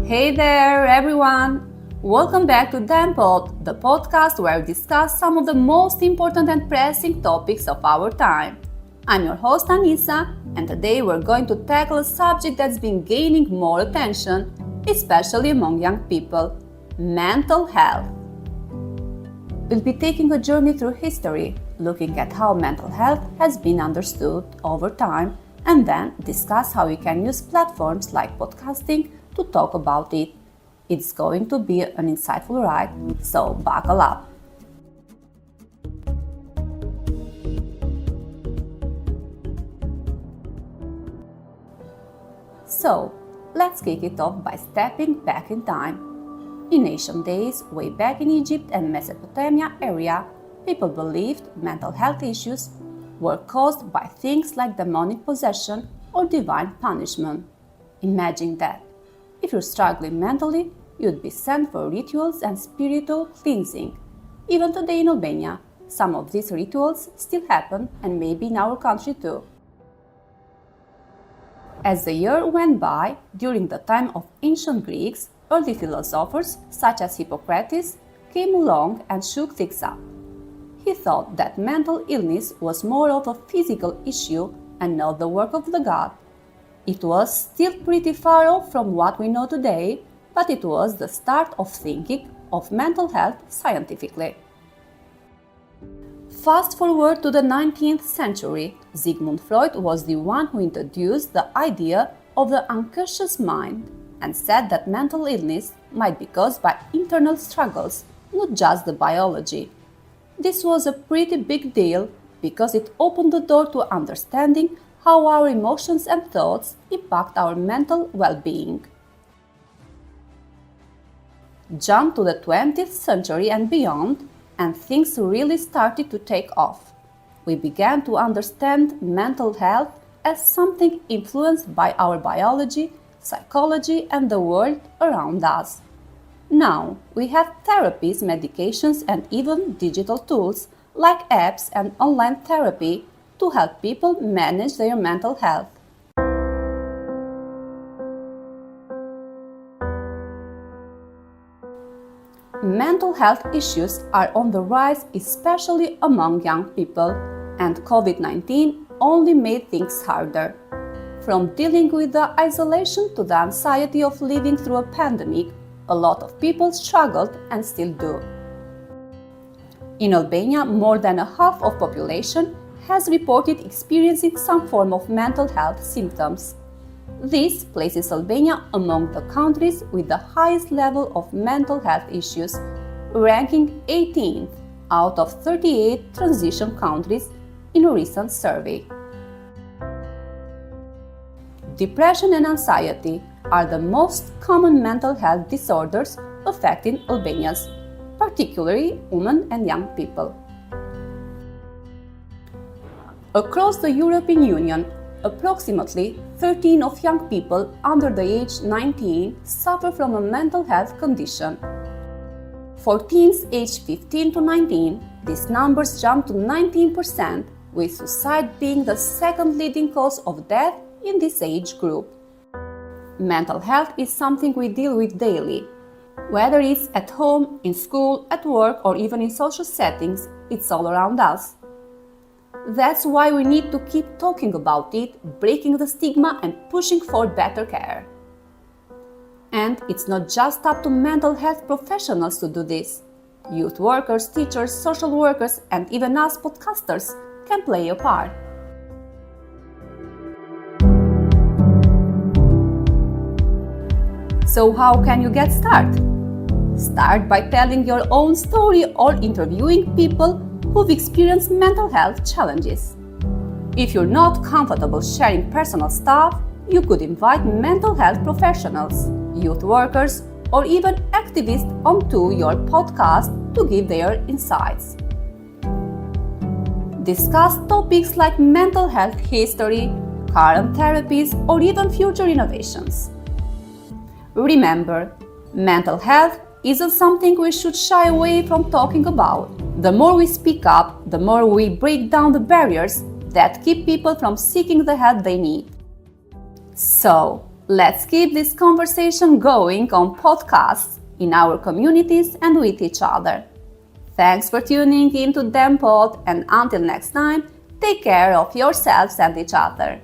Hey there, everyone! Welcome back to DanPod, the podcast where we discuss some of the most important and pressing topics of our time. I'm your host Anissa, and today we're going to tackle a subject that's been gaining more attention, especially among young people: mental health. We'll be taking a journey through history, looking at how mental health has been understood over time, and then discuss how we can use platforms like podcasting to talk about it. It's going to be an insightful ride, so buckle up. So, let's kick it off by stepping back in time. In ancient days, way back in Egypt and Mesopotamia area, people believed mental health issues were caused by things like demonic possession or divine punishment. Imagine that. If you're struggling mentally, you'd be sent for rituals and spiritual cleansing. Even today in Albania, some of these rituals still happen, and maybe in our country too. As the year went by, during the time of ancient Greeks, early philosophers such as Hippocrates came along and shook things up. He thought that mental illness was more of a physical issue and not the work of the god. It was still pretty far off from what we know today, but it was the start of thinking of mental health scientifically. Fast forward to the 19th century, Sigmund Freud was the one who introduced the idea of the unconscious mind and said that mental illness might be caused by internal struggles, not just the biology. This was a pretty big deal because it opened the door to understanding how our emotions and thoughts impact our mental well-being. Jump to the 20th century and beyond, and things really started to take off. We began to understand mental health as something influenced by our biology, psychology, and the world around us. Now, we have therapies, medications, and even digital tools like apps and online therapy to help people manage their mental health. Mental health issues are on the rise, especially among young people, and COVID-19 only made things harder. From dealing with the isolation to the anxiety of living through a pandemic, a lot of people struggled and still do. In Albania, more than a half of population has reported experiencing some form of mental health symptoms. This places Albania among the countries with the highest level of mental health issues, ranking 18th out of 38 transition countries in a recent survey. Depression and anxiety are the most common mental health disorders affecting Albanians, particularly women and young people. Across the European Union, approximately 13 of young people under the age 19 suffer from a mental health condition. For teens aged 15 to 19, these numbers jump to 19%, with suicide being the second leading cause of death in this age group. Mental health is something we deal with daily. Whether it's at home, in school, at work, or even in social settings, it's all around us. That's why we need to keep talking about it, breaking the stigma and pushing for better care. And it's not just up to mental health professionals to do this. Youth workers, teachers, social workers, and even us podcasters can play a part. So how can you get started? Start by telling your own story or interviewing people who've experienced mental health challenges. If you're not comfortable sharing personal stuff, you could invite mental health professionals, youth workers, or even activists onto your podcast to give their insights. Discuss topics like mental health history, current therapies, or even future innovations. Remember, mental health isn't something we should shy away from talking about. The more we speak up, the more we break down the barriers that keep people from seeking the help they need. So, Let's keep this conversation going on podcasts, in our communities, and with each other. Thanks for tuning into DemPod, and until next time, take care of yourselves and each other.